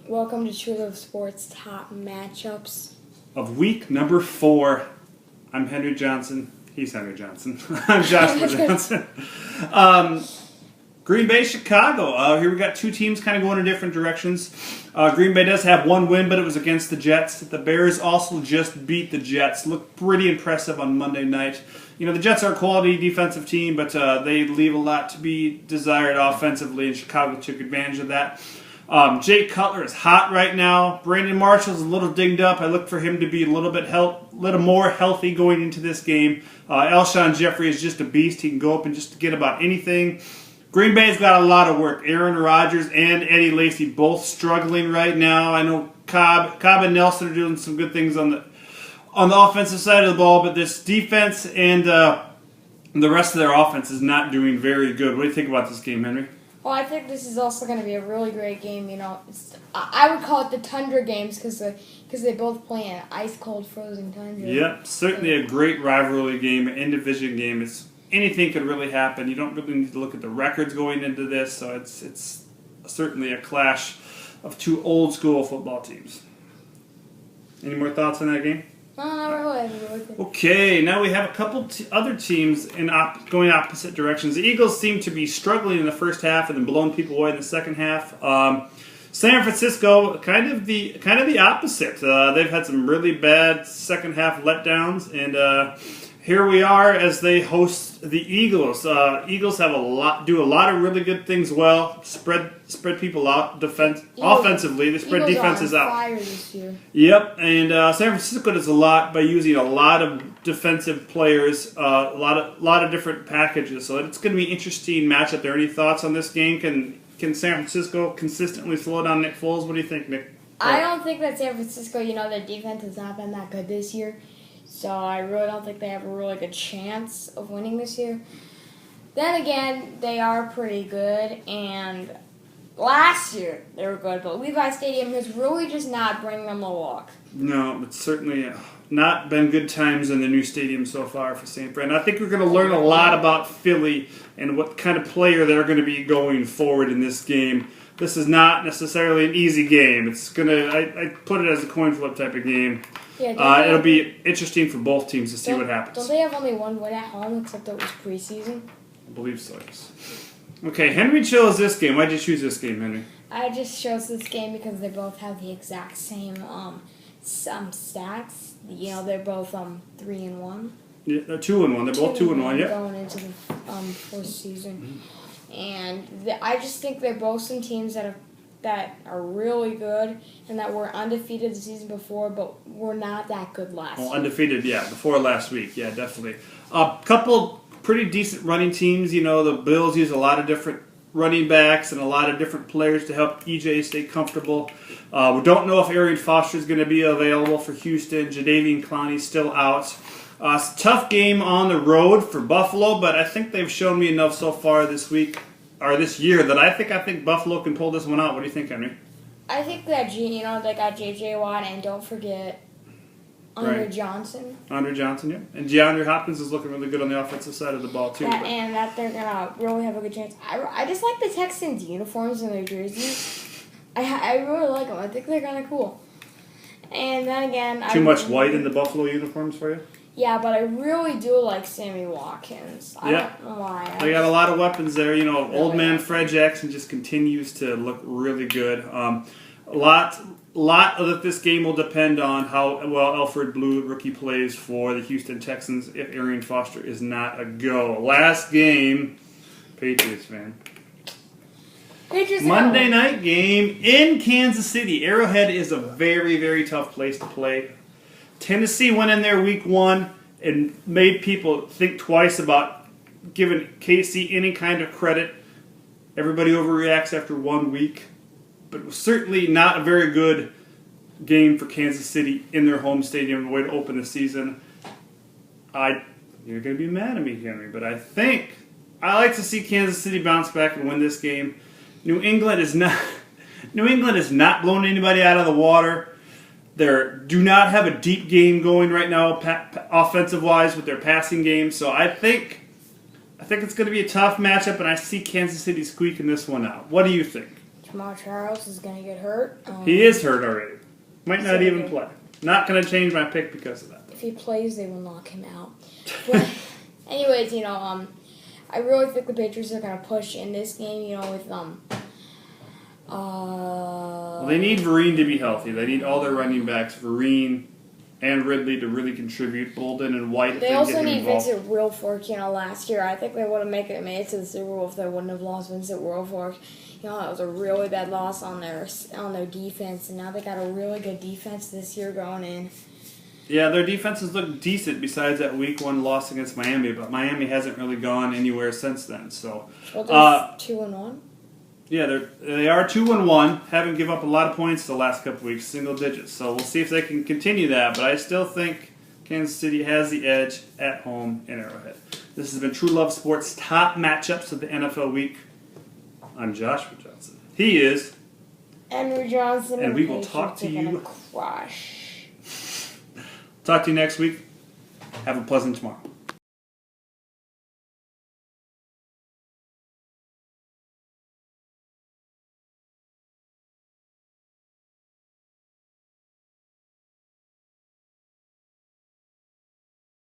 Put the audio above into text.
Welcome to True Love Sports Top Matchups. Of week number 4. I'm Henry Johnson. He's Henry Johnson. I'm Joshua Johnson. Green Bay, Chicago. Here we got two teams kind of going in different directions. Green Bay does have one win, but it was against the Jets. The Bears also just beat the Jets. Looked pretty impressive on Monday night. You know, the Jets are a quality defensive team, but they leave a lot to be desired offensively, and Chicago took advantage of that. Jay Cutler is hot right now. Brandon Marshall's a little dinged up. I look for him to be a little more healthy going into this game. Alshon Jeffrey is just a beast. He can go up and just get about anything. Green Bay's got a lot of work. Aaron Rodgers and Eddie Lacy both struggling right now. I know Cobb and Nelson are doing some good things on the offensive side of the ball, but this defense and the rest of their offense is not doing very good. What do you think about this game, Henry? Well, I think this is also going to be a really great game. You know, I would call it the Tundra games because they both play in ice-cold, frozen tundra. Yep, certainly a great rivalry game, an in-division game. Anything could really happen. You don't really need to look at the records going into this, so it's certainly a clash of two old-school football teams. Any more thoughts on that game? No, not really. Okay, now we have a couple other teams going opposite directions. The Eagles seem to be struggling in the first half and then blowing people away in the second half. San Francisco, kind of the opposite. They've had some really bad second half letdowns, and here we are as they host the Eagles. Eagles have do a lot of really good things well. Spread people out offensively. They spread defenses out. Fire this year. Yep, and San Francisco does a lot by using a lot of defensive players, a lot of different packages. So it's going to be an interesting matchup there. Any thoughts on this game? Can San Francisco consistently slow down Nick Foles? What do you think, Nick? I don't think that San Francisco, their defense has not been that good this year. So I really don't think they have a really good chance of winning this year. Then again, they are pretty good, and last year they were good, but Levi Stadium has really just not bringing them a walk. No, it's certainly not been good times in the new stadium so far for St. Fran. I think we're going to learn a lot about Philly and what kind of player they're going to be going forward in this game. This is not necessarily an easy game. It's I put it as a coin flip type of game. Yeah, it'll be interesting for both teams to see what happens. Don't they have only one win at home, except that it was preseason? I believe so, yes. Okay, Henry chose this game. Why'd you choose this game, Henry? I just chose this game because they both have the exact same stats. They're both 3-1. Yeah, they're 2-1. They're both 2-1. Yeah. Going into the first season, and I just think they're both some teams that are really good and that were undefeated the season before, but were not that good last year. Undefeated, before last week. Yeah, definitely. A couple pretty decent running teams. The Bills use a lot of different running backs and a lot of different players to help EJ stay comfortable. We don't know if Arian Foster is going to be available for Houston. Jadeveon Clowney's still out. It's a tough game on the road for Buffalo, but I think they've shown me enough so far this year that I think Buffalo can pull this one out. What do you think, Henry? I think that they got J.J. Watt, and don't forget Andre Johnson. Andre Johnson, yeah. And DeAndre Hopkins is looking really good on the offensive side of the ball, too. And that they're going to really have a good chance. I just like the Texans' uniforms and their jerseys. I really like them. I think they're kind of cool. And then again... Too much white in the Buffalo uniforms for you? Yeah, but I really do like Sammy Watkins. I don't know why. They got a lot of weapons there. Old man Fred Jackson just continues to look really good. A lot of this game will depend on how well Alfred Blue, rookie, plays for the Houston Texans if Arian Foster is not a go. Last game, Patriots fan. Monday night game in Kansas City. Arrowhead is a very, very tough place to play. Tennessee went in there week 1 and made people think twice about giving KC any kind of credit. Everybody overreacts after 1 week. But it was certainly not a very good game for Kansas City in their home stadium, the way to open the season. You're going to be mad at me, Henry, but I think I like to see Kansas City bounce back and win this game. New England is not blowing anybody out of the water. They do not have a deep game going right now, offensive-wise, with their passing game. So I think it's going to be a tough matchup, and I see Kansas City squeaking this one out. What do you think? Jamal Charles is going to get hurt. He is hurt already. Might not So even good. play. Not going to change my pick because of that. If he plays, they will knock him out. But, anyways, I really think the Patriots are going to push in this game, with Well, they need Vereen to be healthy. They need all their running backs, Vereen and Ridley, to really contribute. Bolden and White. They if also get them need involved. Vincent Wilfork, last year. I think they would have made it to the Super Bowl if they wouldn't have lost Vincent Wilfork. That was a really bad loss on their defense, and now they got a really good defense this year going in. Yeah, their defenses look decent besides that Week 1 loss against Miami, but Miami hasn't really gone anywhere since then. So, Well, they're 2-1. yeah, they are 2-1. Haven't given up a lot of points the last couple weeks, single digits. So we'll see if they can continue that. But I still think Kansas City has the edge at home in Arrowhead. This has been True Love Sports' top matchups of the NFL week. I'm Joshua Johnson. He is Andrew Johnson. And we will Patriots talk to are gonna you. Crush. Talk to you next week. Have a pleasant tomorrow.